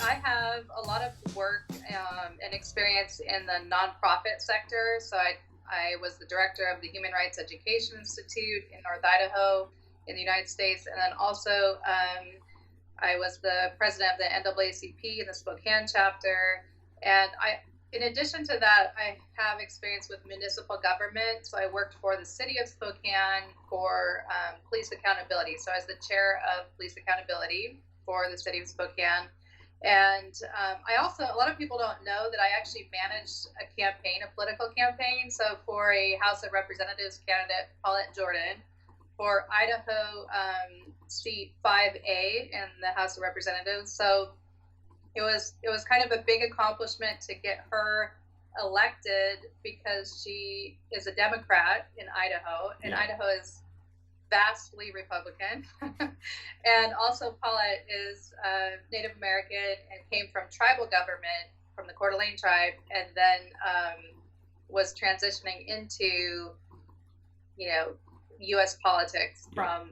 I have a lot of work and experience in the nonprofit sector. I was the director of the Human Rights Education Institute in North Idaho in the United States. And then also I was the president of the NAACP in the Spokane chapter. And in addition to that, I have experience with municipal government. So I worked for the city of Spokane for police accountability. So I was the chair of police accountability for the city of Spokane. And I also, a lot of people don't know that I actually managed a political campaign. So for a House of Representatives candidate, Paulette Jordan, for Idaho seat 5A in the House of Representatives. So it was kind of a big accomplishment to get her elected because she is a Democrat in Idaho, and yeah. Idaho is vastly Republican. And also Paulette is Native American and came from tribal government from the Coeur d'Alene tribe, and then was transitioning into, U.S. politics from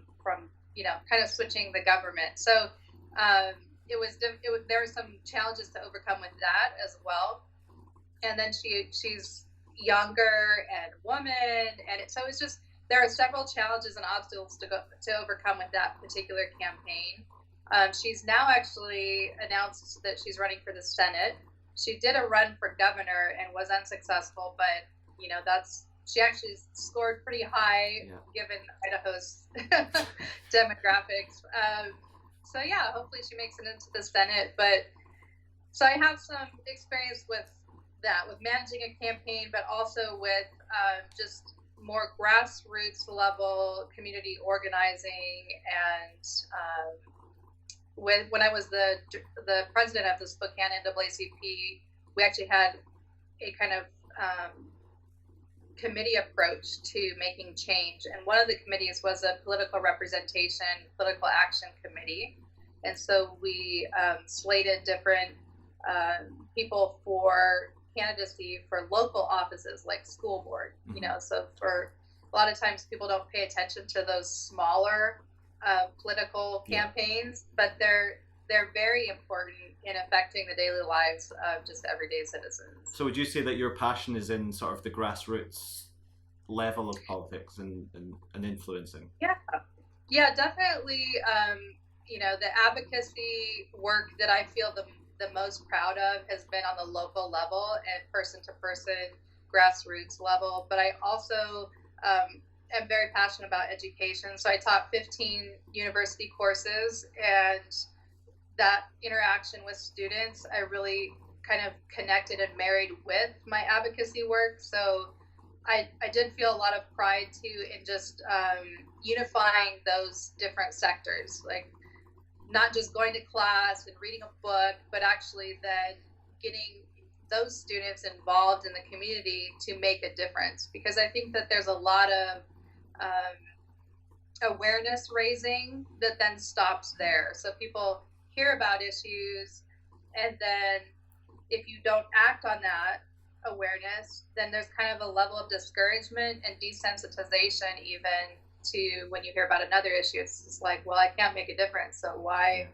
kind of switching the government. So there were some challenges to overcome with that as well. And then she's younger and woman, and so it's just, there are several challenges and obstacles to overcome with that particular campaign. She's now actually announced that she's running for the Senate. She did a run for governor and was unsuccessful, but she actually scored pretty high given Idaho's demographics. So yeah, hopefully she makes it into the Senate. But so I have some experience with that, with managing a campaign, but also with just more grassroots level community organizing. And when I was the president of the Spokane NAACP, we actually had a kind of committee approach to making change. And one of the committees was a political representation, political action committee. And so we slated different people for candidacy for local offices like school board, so for a lot of times people don't pay attention to those smaller political campaigns, but they're very important in affecting the daily lives of just everyday citizens. So would you say that your passion is in sort of the grassroots level of politics and influencing? Yeah, definitely. The advocacy work that I feel the most proud of has been on the local level and person-to-person grassroots level. But I also am very passionate about education. So I taught 15 university courses, and that interaction with students, I really kind of connected and married with my advocacy work. So I did feel a lot of pride too in just unifying those different sectors, like not just going to class and reading a book, but actually then getting those students involved in the community to make a difference. Because I think that there's a lot of awareness raising that then stops there. So people hear about issues, and then if you don't act on that awareness, then there's kind of a level of discouragement and desensitization even to when you hear about another issue. It's just like, well, I can't make a difference, so why,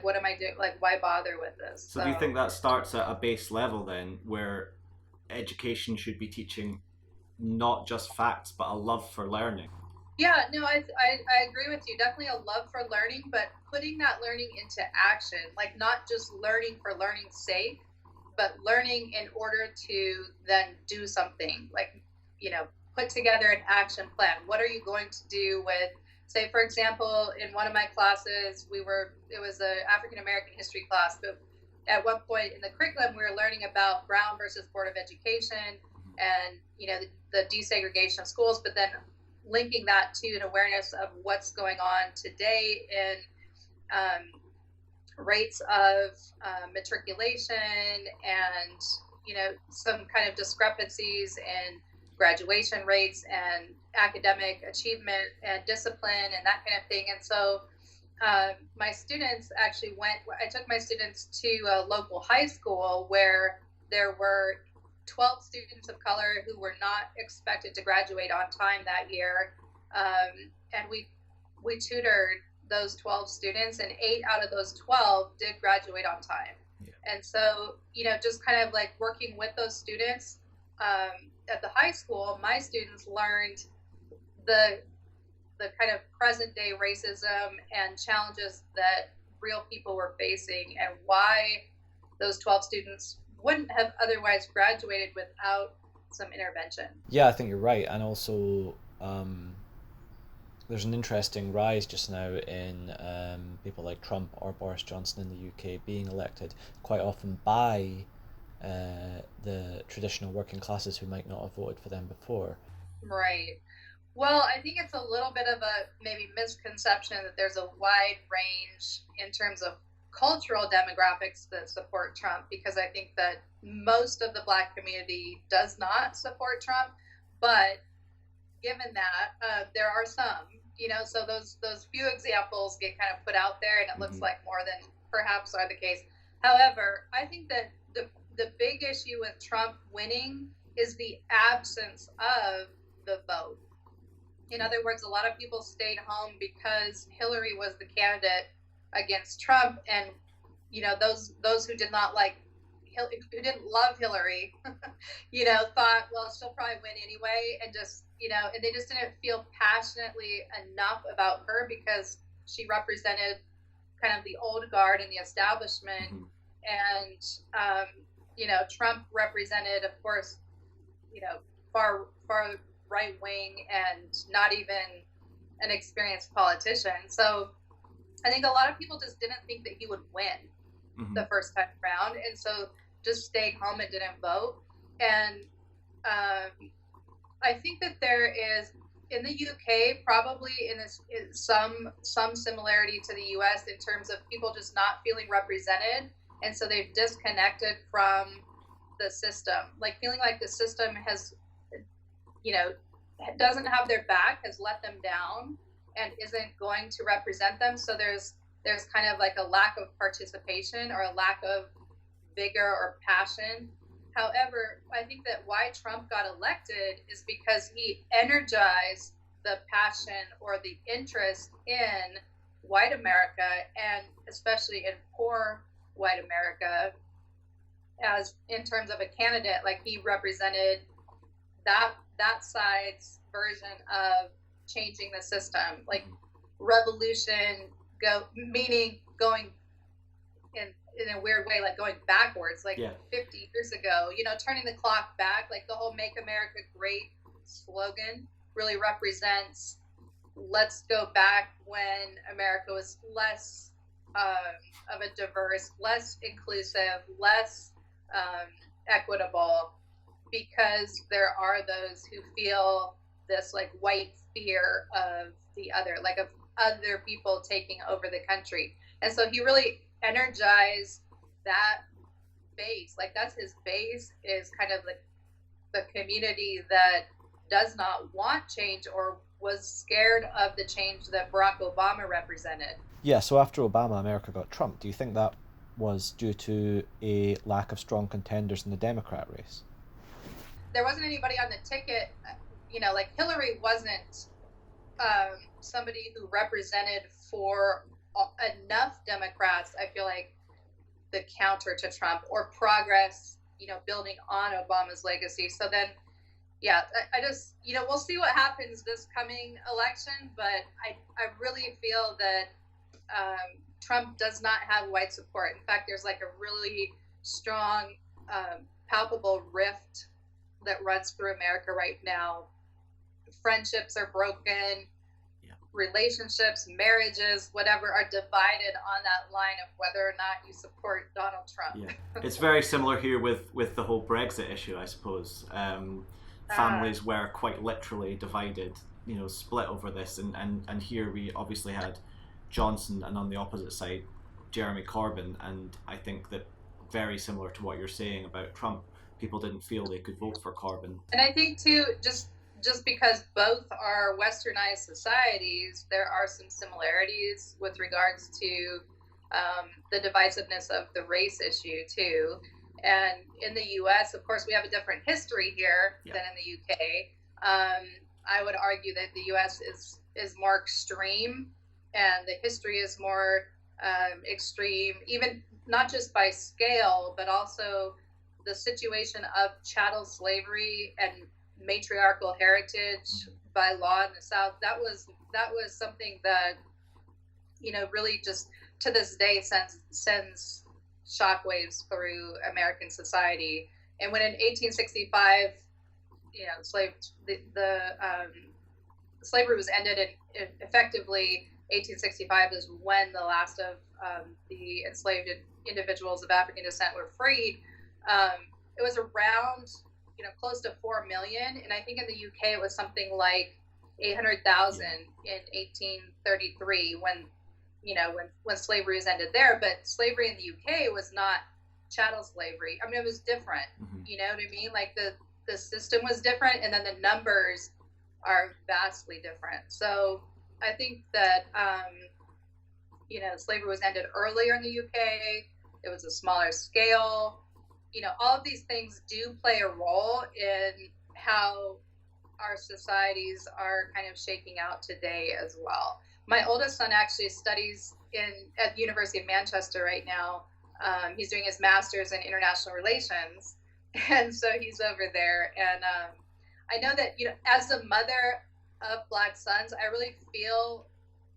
what am I doing? Like, why bother with this? So do you think that starts at a base level then, where education should be teaching not just facts, but a love for learning? Yeah, no, I agree with you. Definitely a love for learning, but putting that learning into action, like not just learning for learning's sake, but learning in order to then do something, like, put together an action plan. What are you going to do with, say, for example, in one of my classes, it was an African American history class, but at one point in the curriculum, we were learning about Brown versus Board of Education and, the desegregation of schools, but then linking that to an awareness of what's going on today in rates of matriculation and, some kind of discrepancies in graduation rates and academic achievement and discipline and that kind of thing. And so my students actually I took my students to a local high school where there were 12 students of color who were not expected to graduate on time that year. And we tutored those 12 students, and 8 out of those 12 did graduate on time. Yeah. And so, just kind of like working with those students at the high school, my students learned the kind of present day racism and challenges that real people were facing, and why those 12 students wouldn't have otherwise graduated without some intervention. Yeah, I think you're right, and also there's an interesting rise just now in people like Trump or Boris Johnson in the UK being elected quite often by the traditional working classes who might not have voted for them before. Right. Well, I think it's a little bit of a maybe misconception that there's a wide range in terms of cultural demographics that support Trump, because I think that most of the Black community does not support Trump. But given that, there are some, so those few examples get kind of put out there, and it looks like more than perhaps are the case. However, I think that the big issue with Trump winning is the absence of the vote. In other words, a lot of people stayed home because Hillary was the candidate against Trump, and those who did not like who didn't love Hillary, thought, well, she'll probably win anyway, and just and they just didn't feel passionately enough about her because she represented kind of the old guard and the establishment, and Trump represented, of course, far right wing and not even an experienced politician. So I think a lot of people just didn't think that he would win the first time around, and so just stayed home and didn't vote. And I think that there is, in the UK, probably some similarity to the US in terms of people just not feeling represented, and so they've disconnected from the system, like feeling like the system has, doesn't have their back, has let them down, and isn't going to represent them. So there's kind of like a lack of participation or a lack of vigor or passion. However, I think that why Trump got elected is because he energized the passion or the interest in white America, and especially in poor white America, as in terms of a candidate. Like, he represented that side's version of changing the system, like revolution, meaning going in a weird way, like going backwards, like 50 years ago, turning the clock back. Like, the whole Make America Great slogan really represents, let's go back when America was less of a diverse, less inclusive, less equitable, because there are those who feel this like white fear of the other, like of other people taking over the country. And so he really energized that base. Like, that's his base, is kind of the community that does not want change or was scared of the change that Barack Obama represented. Yeah, so after Obama, America got Trump. Do you think that was due to a lack of strong contenders in the Democrat race? There wasn't anybody on the ticket, like Hillary wasn't somebody who represented for enough Democrats, I feel like, the counter to Trump or progress, building on Obama's legacy. So then, I just, we'll see what happens this coming election, but I really feel that Trump does not have white support. In fact, there's like a really strong, palpable rift that runs through America right now. Friendships are broken. Relationships, marriages, whatever, are divided on that line of whether or not you support Donald Trump. It's very similar here with the whole Brexit issue, I suppose. Families were quite literally divided, split over this, and here we obviously had Johnson, and on the opposite side, Jeremy Corbyn. And I think that, very similar to what you're saying about Trump, people didn't feel they could vote for Corbyn. And I think too, just because both are westernized societies, there are some similarities with regards to the divisiveness of the race issue too. And in the US, of course, we have a different history here than in the UK. I would argue that the US is more extreme and the history is more extreme, even not just by scale, but also the situation of chattel slavery and matriarchal heritage by law in the South. That was something that, really just to this day sends shockwaves through American society. And when in 1865, slavery was ended, and effectively 1865 is when the last of the enslaved individuals of African descent were freed. It was around, close to 4 million, and I think in the UK it was something like 800,000 in 1833 when slavery was ended there. But slavery in the UK was not chattel slavery. I mean, it was different. You know what I mean? Like the system was different, and then the numbers are vastly different. So I think that slavery was ended earlier in the UK. It was a smaller scale. All of these things do play a role in how our societies are kind of shaking out today as well. My oldest son actually studies at the University of Manchester right now. He's doing his master's in international relations, and so he's over there. And I know that, as a mother of Black sons, I really feel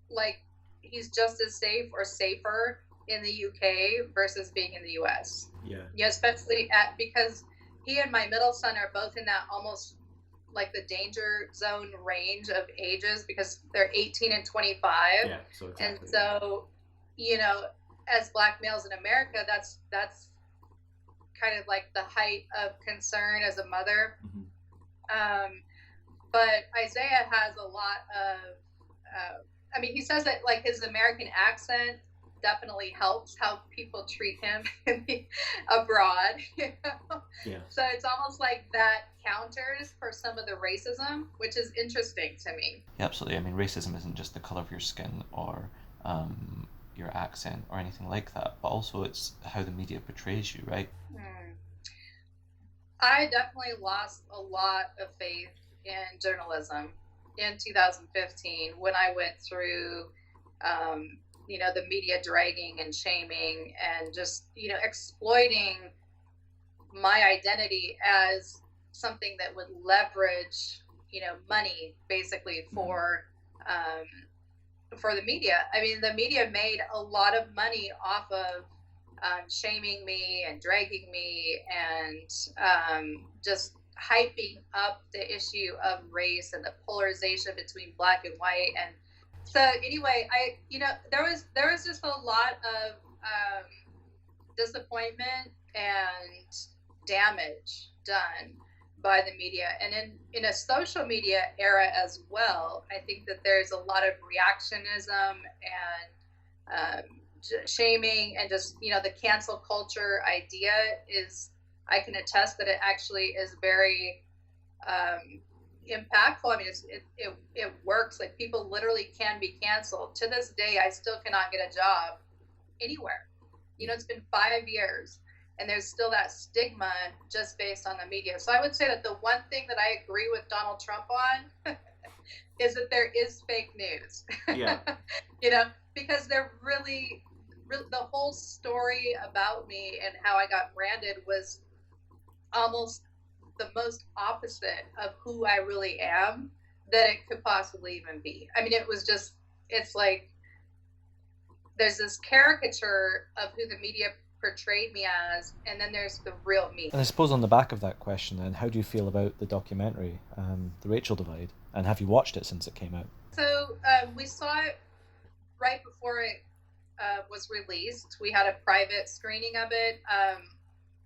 like he's just as safe or safer in the UK versus being in the US. Yeah. Especially because he and my middle son are both in that almost like the danger zone range of ages, because they're 18 and 25. Yeah, so exactly. And so, as Black males in America, that's kind of like the height of concern as a mother. But Isaiah has a lot of, he says that like his American accent definitely helps how people treat him abroad. Yeah. So it's almost like that counters for some of the racism, which is interesting to me. Yeah, absolutely. I mean, racism isn't just the color of your skin or your accent or anything like that, but also it's how the media portrays you, right? I definitely lost a lot of faith in journalism in 2015 when I went through the media dragging and shaming and just, exploiting my identity as something that would leverage, money basically for the media. I mean, the media made a lot of money off of shaming me and dragging me and just hyping up the issue of race and the polarization between Black and white. And so anyway, there was just a lot of disappointment and damage done by the media, and in a social media era as well. I think that there's a lot of reactionism and shaming, and just the cancel culture idea is, I can attest that it actually is very impactful. I mean, it works. Like, people literally can be canceled. To this day, I still cannot get a job anywhere. It's been 5 years, and there's still that stigma just based on the media. So I would say that the one thing that I agree with Donald Trump on is that there is fake news. Yeah. Because they're really, the whole story about me and how I got branded was almost the most opposite of who I really am that it could possibly even be. I mean, it's like there's this caricature of who the media portrayed me as, and then there's the real me. And I suppose on the back of that question then, how do you feel about the documentary, The Rachel Divide, and have you watched it since it came out? So we saw it right before it was released. We had a private screening of it.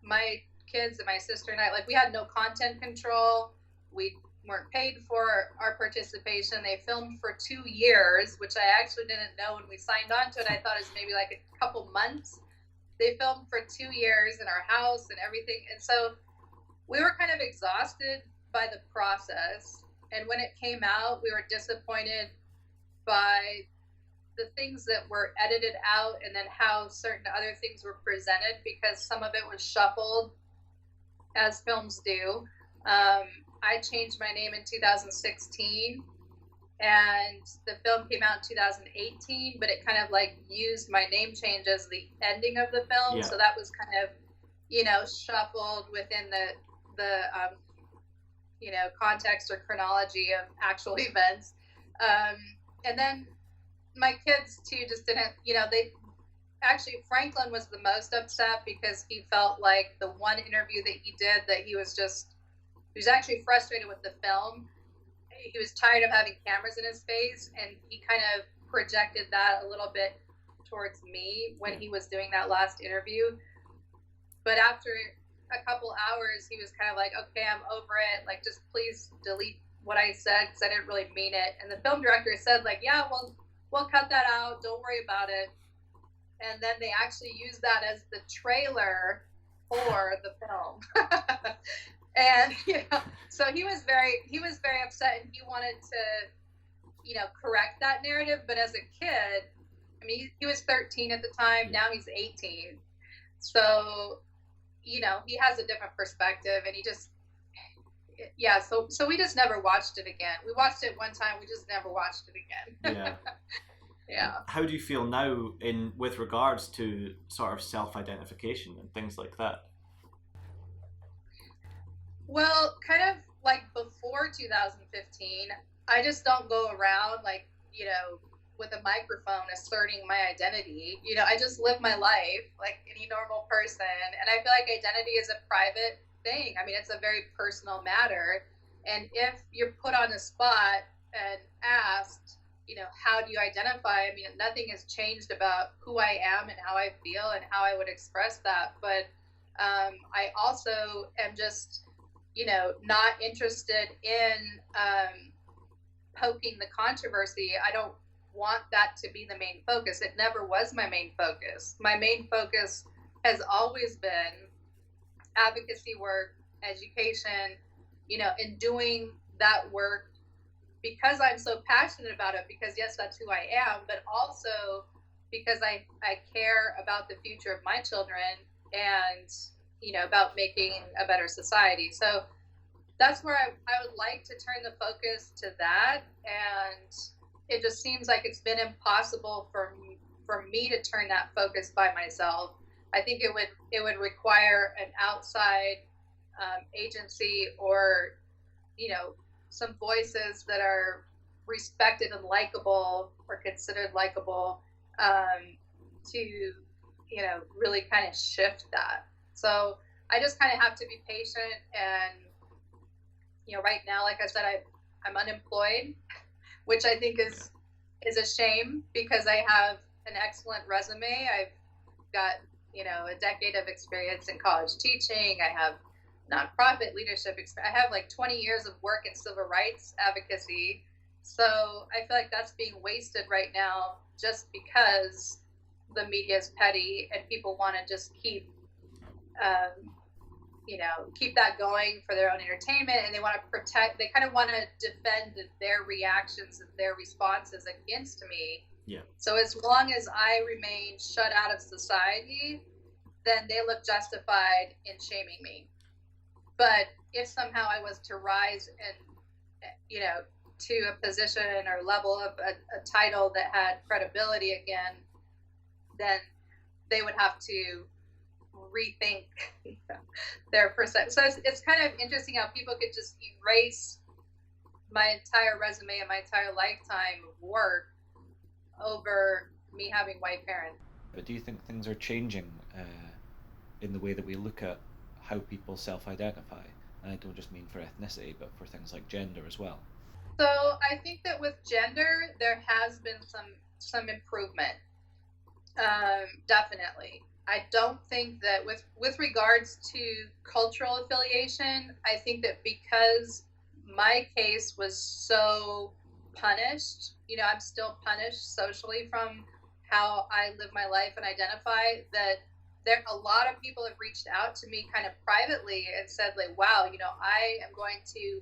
My kids and my sister and I, we had no content control. We weren't paid for our participation. They filmed for 2 years, which I actually didn't know when we signed on to it. I thought it was maybe like a couple months. They filmed for 2 years in our house and everything. And so we were kind of exhausted by the process. And when it came out, we were disappointed by the things that were edited out, and then how certain other things were presented, because some of it was shuffled, as films do. I changed my name in 2016, and the film came out in 2018, but it kind of like used my name change as the ending of the film. Yeah. So that was kind of, you know, shuffled within the you know, context or chronology of actual events. And then my kids too just didn't, you know, they actually, Franklin was the most upset because he felt like the one interview that he did that he was actually frustrated with the film. He was tired of having cameras in his face, and he kind of projected that a little bit towards me when he was doing that last interview. But after a couple hours, he was kind of like, okay, I'm over it. Like, just please delete what I said because I didn't really mean it. And the film director said, like, yeah, well, we'll cut that out. Don't worry about it. And then they actually used that as the trailer for the film. And, you know, so he was very upset, and he wanted to, you know, correct that narrative. But as a kid, I mean, he was 13 at the time. Now he's 18. So, you know, he has a different perspective, and he just, yeah. So we just never watched it again. We watched it one time. We just never watched it again. Yeah. Yeah. How do you feel now with regards to sort of self-identification and things like that? Well, kind of like before 2015, I just don't go around like, you know, with a microphone asserting my identity. You know, I just live my life like any normal person. And I feel like identity is a private thing. I mean, it's a very personal matter. And if you're put on the spot and asked, you know, how do you identify? I mean, nothing has changed about who I am and how I feel and how I would express that. But I also am just, you know, not interested in poking the controversy. I don't want that to be the main focus. It never was my main focus. My main focus has always been advocacy work, education, you know, in doing that work because I'm so passionate about it, because yes, that's who I am, but also because I care about the future of my children and, you know, about making a better society. So that's where I would like to turn the focus to that. And it just seems like it's been impossible for me to turn that focus by myself. I think it would require an outside agency, or, you know, some voices that are respected and likable, or considered likable, to, you know, really kind of shift that. So I just kind of have to be patient. And, you know, right now, like I said, I'm unemployed, which I think is a shame because I have an excellent resume. I've got, you know, a decade of experience in college teaching. I have nonprofit leadership experience. I have like 20 years of work in civil rights advocacy. So I feel like that's being wasted right now just because the media is petty and people want to just keep, you know, keep that going for their own entertainment, and they want to protect, they kind of want to defend their reactions and their responses against me. Yeah. So as long as I remain shut out of society, then they look justified in shaming me. But if somehow I was to rise and, you know, to a position or level of a title that had credibility again, then they would have to rethink their perception. So it's kind of interesting how people could just erase my entire resume and my entire lifetime of work over me having white parents. But do you think things are changing in the way that we look at how people self-identify? And I don't just mean for ethnicity, but for things like gender as well. So I think that with gender, there has been some improvement. Definitely. I don't think that with regards to cultural affiliation, I think that because my case was so punished, you know, I'm still punished socially from how I live my life and identify, that there a lot of people have reached out to me kind of privately and said, like, wow, you know, I am going to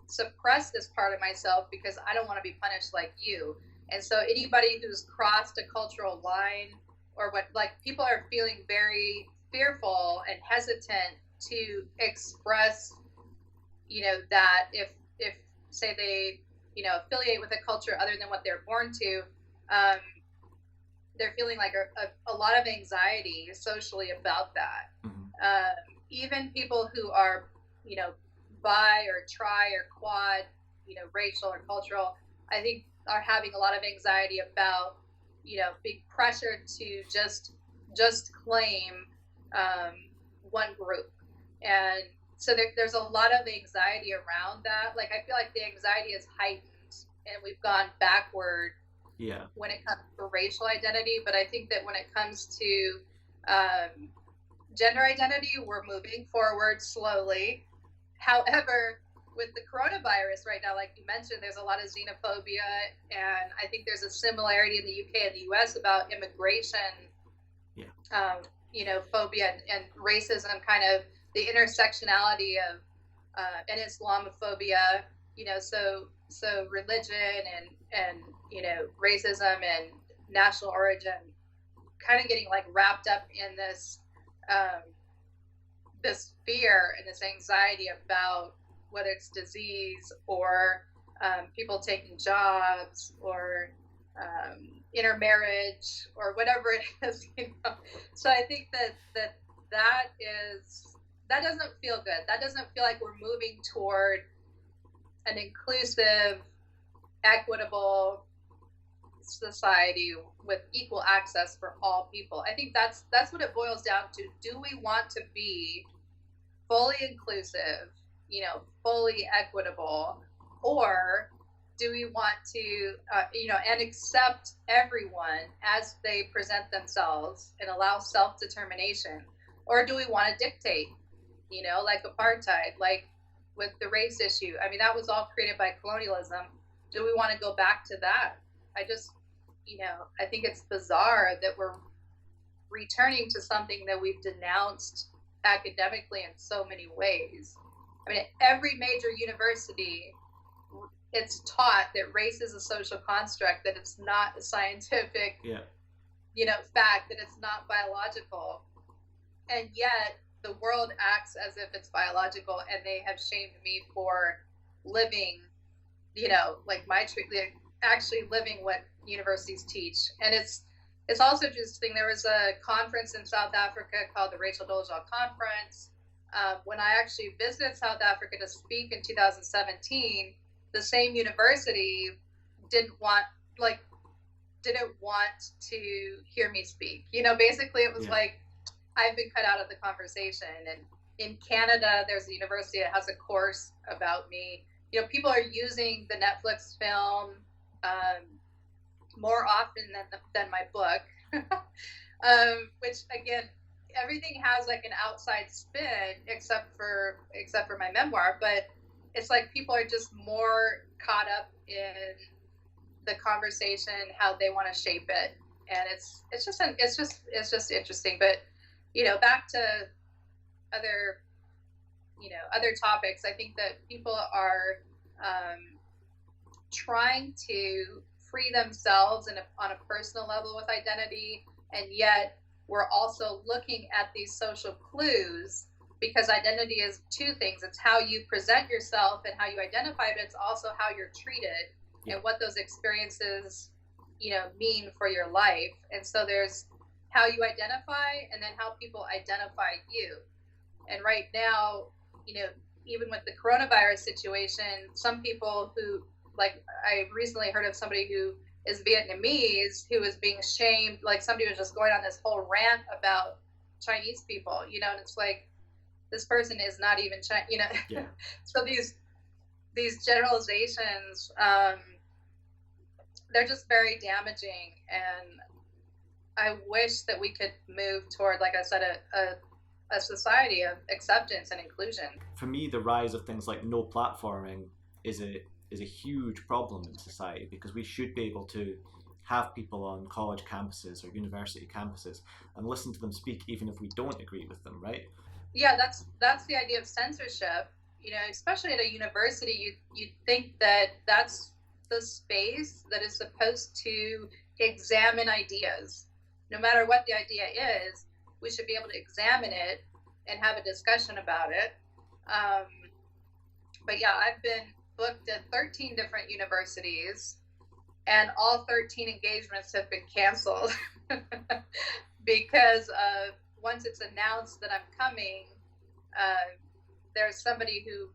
suppress this part of myself because I don't want to be punished like you. And so anybody who's crossed a cultural line, or what, like, people are feeling very fearful and hesitant to express, you know, that if say they affiliate with a culture other than what they're born to, um, they're feeling like a lot of anxiety socially about that. Even people who are, bi or tri or quad, racial or cultural, I think are having a lot of anxiety about, being pressured to just claim one group. And so there's a lot of anxiety around that. Like, I feel like the anxiety is heightened and we've gone backward when it comes to racial identity. But I think that when it comes to gender identity, we're moving forward slowly. However, with the coronavirus right now, like you mentioned, there's a lot of xenophobia, and I think there's a similarity in the UK and the US about immigration, phobia and racism, kind of the intersectionality of and Islamophobia, so religion and racism and national origin kind of getting like wrapped up in this this fear and this anxiety about whether it's disease or people taking jobs or intermarriage or whatever it is, So I think that doesn't feel good. That doesn't feel like we're moving toward an inclusive, equitable society with equal access for all people. I think that's what it boils down to. Do we want to be fully inclusive, fully equitable, or do we want to, and accept everyone as they present themselves and allow self-determination? Or do we want to dictate, like apartheid, like with the race issue? I mean, that was all created by colonialism. Do we want to go back to that? I just, I think it's bizarre that we're returning to something that we've denounced academically in so many ways. I mean, at every major university, it's taught that race is a social construct, that it's not a scientific, fact, that it's not biological. And yet the world acts as if it's biological, and they have shamed me for living, like actually living what universities teach. And it's also interesting. There was a conference in South Africa called the Rachel Dolezal Conference. When I actually visited South Africa to speak in 2017, the same university didn't want to hear me speak. Basically it was like, I've been cut out of the conversation. And in Canada, there's a university that has a course about me. People are using the Netflix film more often than my book, which again, everything has like an outside spin except for my memoir. But it's like people are just more caught up in the conversation, how they want to shape it, and it's just interesting. But back to other topics, I think that people are trying to free themselves on a personal level with identity, and yet we're also looking at these social clues, because identity is two things. It's how you present yourself and how you identify, but it's also how you're treated and what those experiences mean for your life. And so there's how you identify, and then how people identify you. And right now, even with the coronavirus situation, some people who, like, I recently heard of somebody who is Vietnamese who was being shamed. Like, somebody was just going on this whole rant about Chinese people, and it's like, this person is not even Chinese, So these generalizations, they're just very damaging. And I wish that we could move toward, like I said, a society of acceptance and inclusion. For me, the rise of things like no platforming is a huge problem in society, because we should be able to have people on college campuses or university campuses and listen to them speak, even if we don't agree with them, right? Yeah, that's the idea of censorship. Especially at a university, you'd think that that's the space that is supposed to examine ideas. No matter what the idea is, we should be able to examine it and have a discussion about it. But yeah, I've been booked at 13 different universities, and all 13 engagements have been canceled because once it's announced that I'm coming, there's somebody who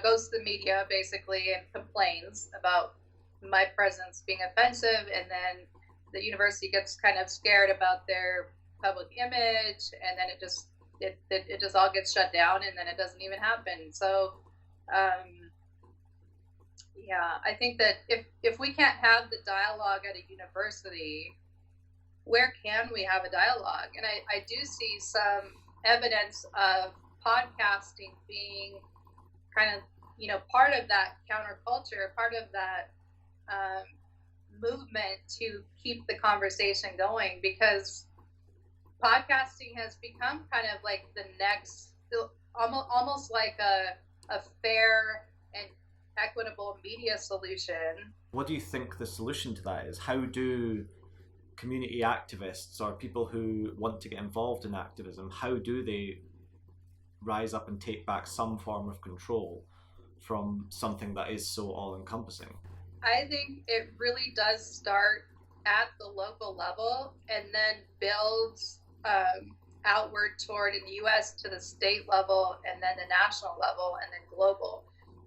goes to the media basically and complains about my presence being offensive, and then the university gets kind of scared about their public image, and then it just all gets shut down, and then it doesn't even happen. So I think that if we can't have the dialogue at a university, where can we have a dialogue? And I do see some evidence of podcasting being kind of, part of that counterculture, part of that movement to keep the conversation going, because podcasting has become kind of like the next, almost like a fair and equitable media solution. What do you think the solution to that is? How do community activists or people who want to get involved in activism, how do they rise up and take back some form of control from something that is so all-encompassing? I think it really does start at the local level and then builds outward toward, in the US, to the state level, and then the national level, and then global.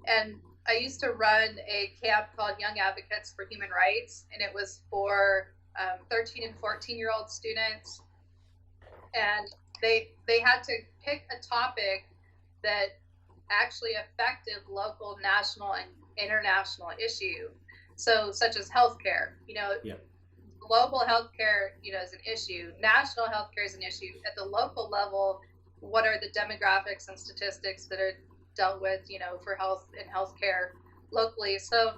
And I used to run a camp called Young Advocates for Human Rights, and it was for 13 and 14-year-old students. And they had to pick a topic that actually affected local, national, and international issue. So, such as healthcare, global healthcare, is an issue. National healthcare is an issue. At the local level, what are the demographics and statistics that are dealt with, for health and healthcare locally? So,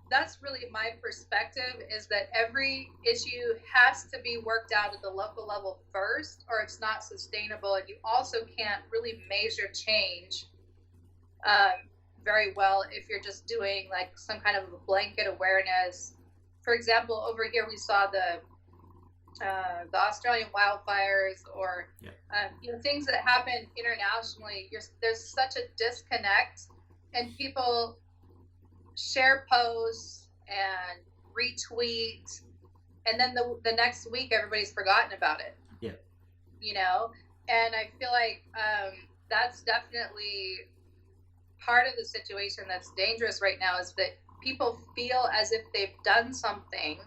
that's really my perspective, is that every issue has to be worked out at the local level first, or it's not sustainable. And you also can't really measure change very well if you're just doing like some kind of a blanket awareness. For example, over here we saw the Australian wildfires, or things that happen internationally. There's such a disconnect, and people share posts and retweet, and then the next week everybody's forgotten about it. And I feel like that's definitely part of the situation that's dangerous right now, is that people feel as if they've done something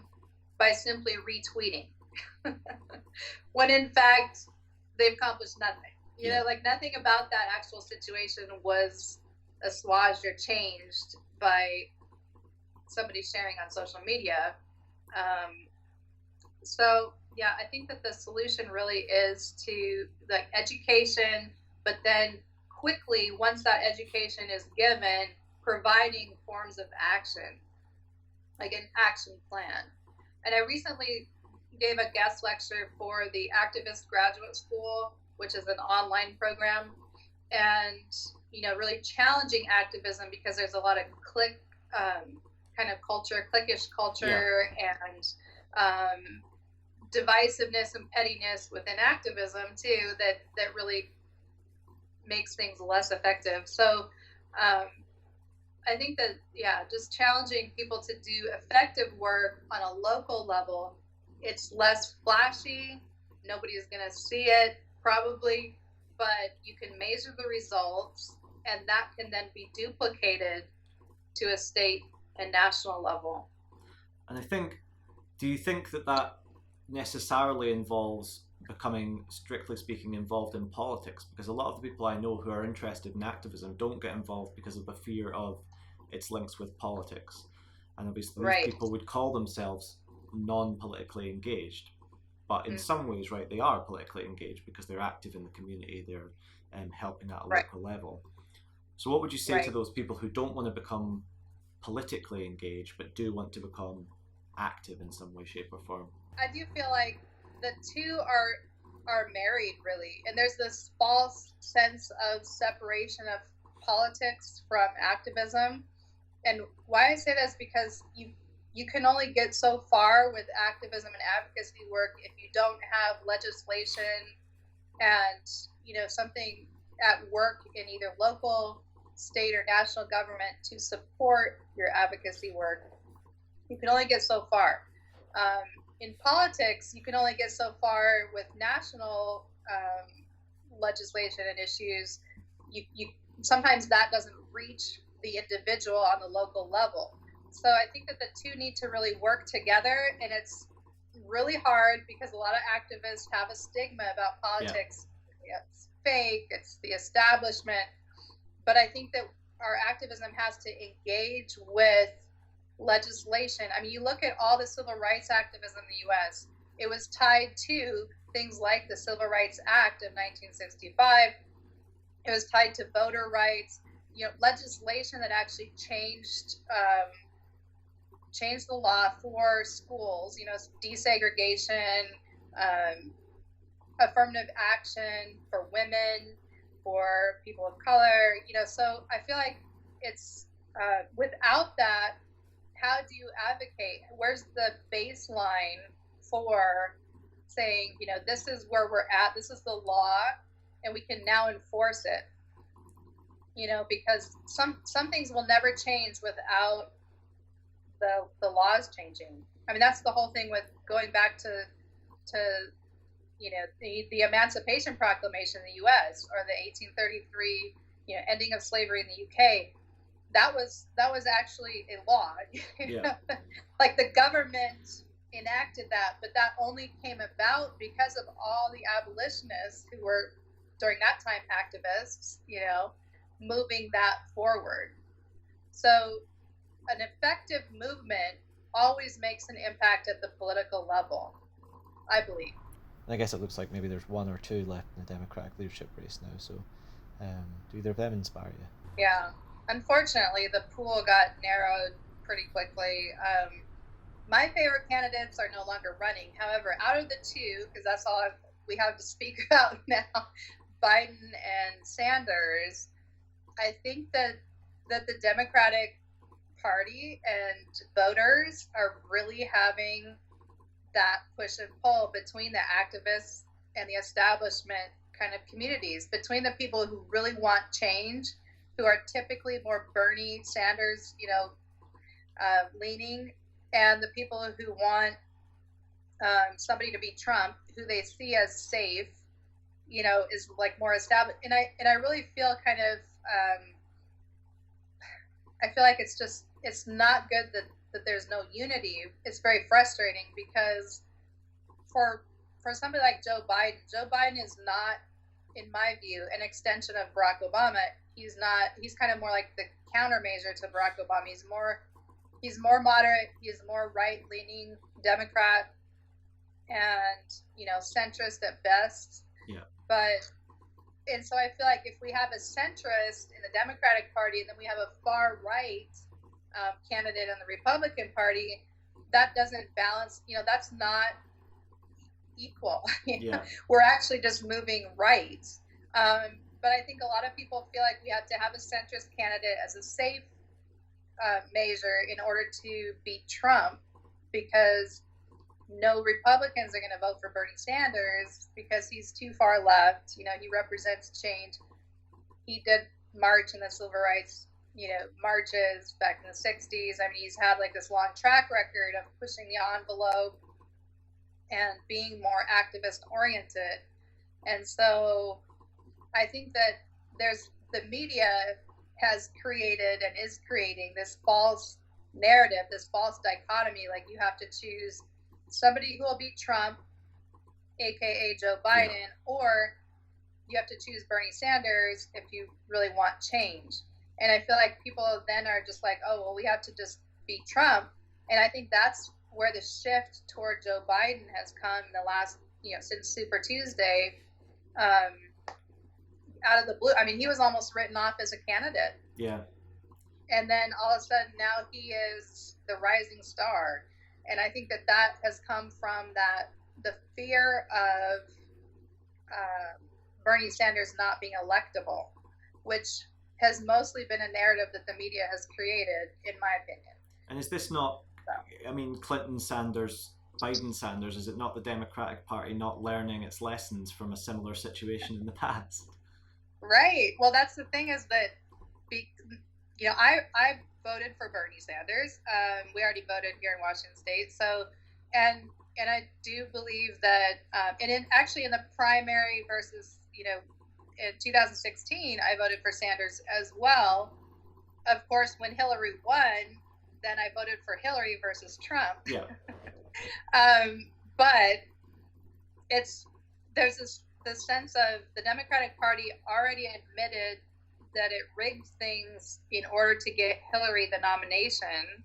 by simply retweeting when in fact they've accomplished nothing. Like nothing about that actual situation was assuaged or changed by somebody sharing on social media. I think that the solution really is to like education, but then quickly, once that education is given, providing forms of action, like an action plan. And I recently gave a guest lecture for the Activist Graduate School, which is an online program, and really challenging activism, because there's a lot of kind of culture, cliquish culture, and divisiveness and pettiness within activism too, that really makes things less effective. So I think that just challenging people to do effective work on a local level. It's less flashy, nobody's going to see it probably, but you can measure the results, and that can then be duplicated to a state and national level. And do you think that necessarily involves becoming, strictly speaking, involved in politics? Because a lot of the people I know who are interested in activism don't get involved because of the fear of its links with politics. And obviously these people would call themselves non-politically engaged, but in some ways, they are politically engaged because they're active in the community, they're helping at a local level. So what would you say to those people who don't want to become politically engaged but do want to become active in some way, shape, or form? I do feel like the two are married, really, and there's this false sense of separation of politics from activism. And why I say this, because you can only get so far with activism and advocacy work if you don't have legislation and something at work in either local state or national government to support your advocacy work, you can only get so far. In politics, you can only get so far with national legislation and issues. You sometimes that doesn't reach the individual on the local level. So I think that the two need to really work together, and it's really hard because a lot of activists have a stigma about politics. Yeah. It's fake, it's the establishment. But I think that our activism has to engage with legislation. I mean, you look at all the civil rights activism in the US, it was tied to things like the Civil Rights Act of 1965. It was tied to voter rights, legislation that actually changed the law for schools, desegregation, affirmative action for women, for people of color, so I feel like it's without that, how do you advocate? Where's the baseline for saying, this is where we're at, this is the law, and we can now enforce it? Because some things will never change without the laws changing. I mean, that's the whole thing with going back to the Emancipation Proclamation in the U.S. or the 1833 ending of slavery in the U.K. That was actually a law. Yeah. Like the government enacted that, but that only came about because of all the abolitionists who were during that time activists, moving that forward. So an effective movement always makes an impact at the political level, I believe. I guess it looks like maybe there's one or two left in the Democratic leadership race now, so do either of them inspire you? Yeah. Unfortunately, the pool got narrowed pretty quickly. My favorite candidates are no longer running. However, out of the two, because that's all we have to speak about now, Biden and Sanders, I think that the Democratic Party and voters are really having that push and pull between the activists and the establishment kind of communities, between the people who really want change, who are typically more Bernie Sanders, leaning, and the people who want somebody to be Trump, who they see as safe, is like more established. And I really feel kind of, I feel like it's not good that there's no unity. It's very frustrating because for somebody like Joe Biden is not, in my view, an extension of Barack Obama. He's kind of more like the countermeasure to Barack Obama. He's more moderate, he's more right-leaning Democrat, and centrist at best. Yeah. And so I feel like if we have a centrist in the Democratic Party and then we have a far right candidate in the Republican Party, that doesn't balance. That's not equal. Yeah. We're actually just moving right. But I think a lot of people feel like we have to have a centrist candidate as a safe measure in order to beat Trump, because no Republicans are going to vote for Bernie Sanders because he's too far left. He represents change. He did march in the civil rights, marches back in the 60s. I mean, he's had like this long track record of pushing the envelope and being more activist oriented. And so I think that the media has created and is creating this false narrative, this false dichotomy. Like, you have to choose somebody who will beat Trump, aka Joe Biden, or you have to choose Bernie Sanders if you really want change. And I feel like people then are just like, oh, well, we have to just beat Trump. And I think that's where the shift toward Joe Biden has come in the last, since Super Tuesday, out of the blue. I mean, he was almost written off as a candidate. Yeah. And then all of a sudden now he is the rising star. And I think that has come from the fear of Bernie Sanders not being electable, which has mostly been a narrative that the media has created, in my opinion. And is this not, I mean, Clinton Sanders, Biden Sanders, is it not the Democratic Party not learning its lessons from a similar situation in the past? Right. Well, that's the thing, is that I voted for Bernie Sanders. We already voted here in Washington State. So, and and I do believe that, actually in the primary versus, in 2016, I voted for Sanders as well. Of course, when Hillary won, then I voted for Hillary versus Trump. Yeah. But there's the sense of the Democratic Party already admitted that it rigged things in order to get Hillary the nomination,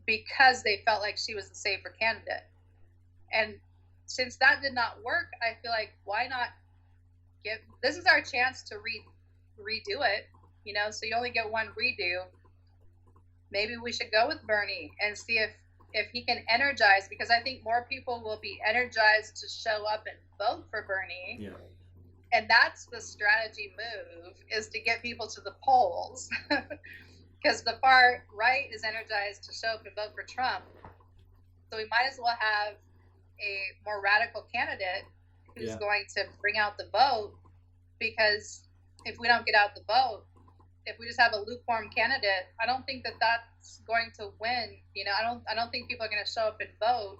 because they felt like she was the safer candidate. And since that did not work, I feel like, why not this is our chance to redo it, so you only get one redo. Maybe we should go with Bernie and see if he can energize, because I think more people will be energized to show up and vote for Bernie. Yeah. And that's the strategy move, is to get people to the polls, because the far right is energized to show up and vote for Trump. So we might as well have a more radical candidate who's going to bring out the vote, because if we don't get out the vote, if we just have a lukewarm candidate, I don't think that that's going to win. I don't think people are going to show up and vote,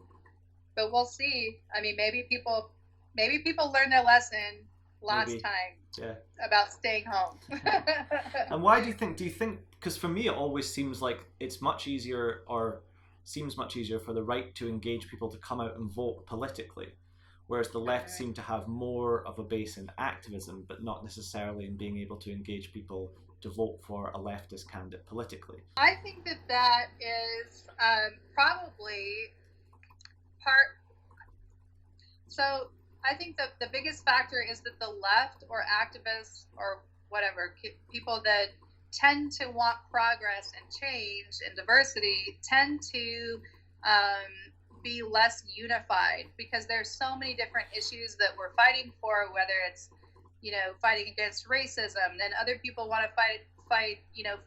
but we'll see. I mean, maybe people learned their lesson last time about staying home. And why do you think, because for me it always seems like it's much easier, or seems much easier for the right to engage people to come out and vote politically, whereas the left seem to have more of a base in activism, but not necessarily in being able to engage people to vote for a leftist candidate politically. I think that is probably part. So I think that the biggest factor is that the left, or activists, or whatever, people that tend to want progress and change and diversity, tend to be less unified, because there's so many different issues that we're fighting for, whether it's fighting against racism, then other people want to fight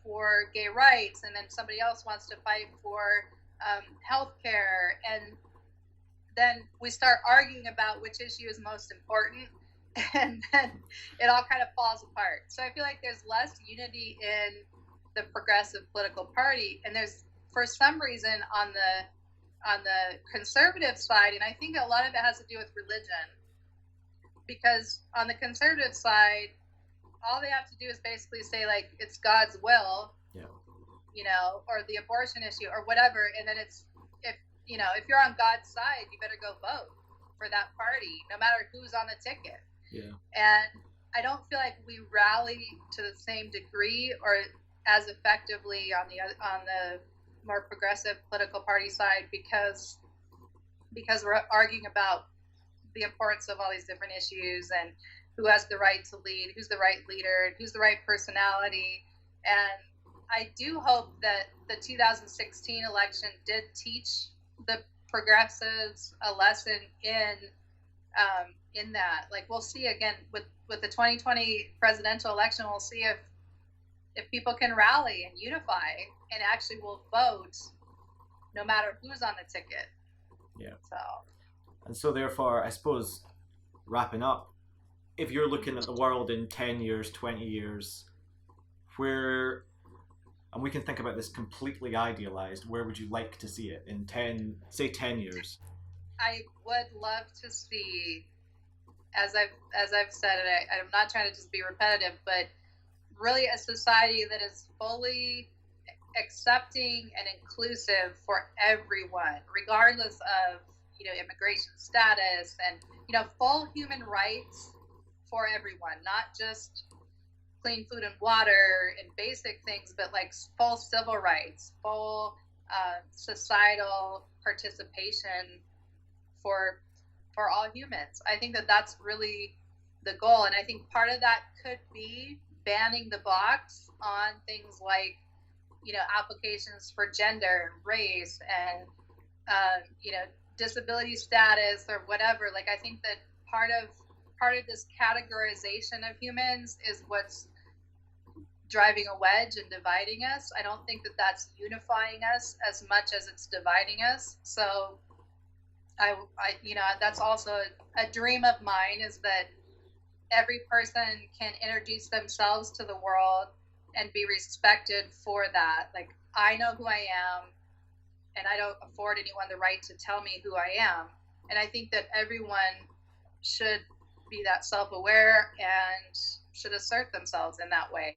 for gay rights, and then somebody else wants to fight for healthcare, and then we start arguing about which issue is most important, and then it all kind of falls apart. So I feel like there's less unity in the progressive political party, and there's, for some reason, on the conservative side, and I think a lot of it has to do with religion, because on the conservative side, all they have to do is basically say, like, it's God's will, or the abortion issue or whatever, and then it's, if you're on God's side, you better go vote for that party, no matter who's on the ticket. Yeah. And I don't feel like we rally to the same degree or as effectively on the more progressive political party side, because we're arguing about the importance of all these different issues, and who has the right to lead, who's the right leader, and who's the right personality. And I do hope that the 2016 election did teach the progressives a lesson in that. Like, we'll see again with the 2020 presidential election, we'll see if people can rally and unify and actually will vote no matter who's on the ticket. Yeah. And so therefore, I suppose, wrapping up, if you're looking at the world in 10 years, 20 years, where, and we can think about this completely idealized, where would you like to see it in 10 years? I would love to see, as I've said, and I'm not trying to just be repetitive, but really a society that is fully accepting and inclusive for everyone, regardless of immigration status, and full human rights for everyone, not just clean food and water and basic things, but like full civil rights, full societal participation for all humans. I think that that's really the goal, and I think part of that could be banning the box on things like applications for gender and race and disability status or whatever. Like, I think that part of this categorization of humans is what's driving a wedge and dividing us. I don't think that that's unifying us as much as it's dividing us. So I that's also a dream of mine, is that every person can introduce themselves to the world and be respected for that. Like, I know who I am, and I don't afford anyone the right to tell me who I am. And I think that everyone should be that self-aware and should assert themselves in that way.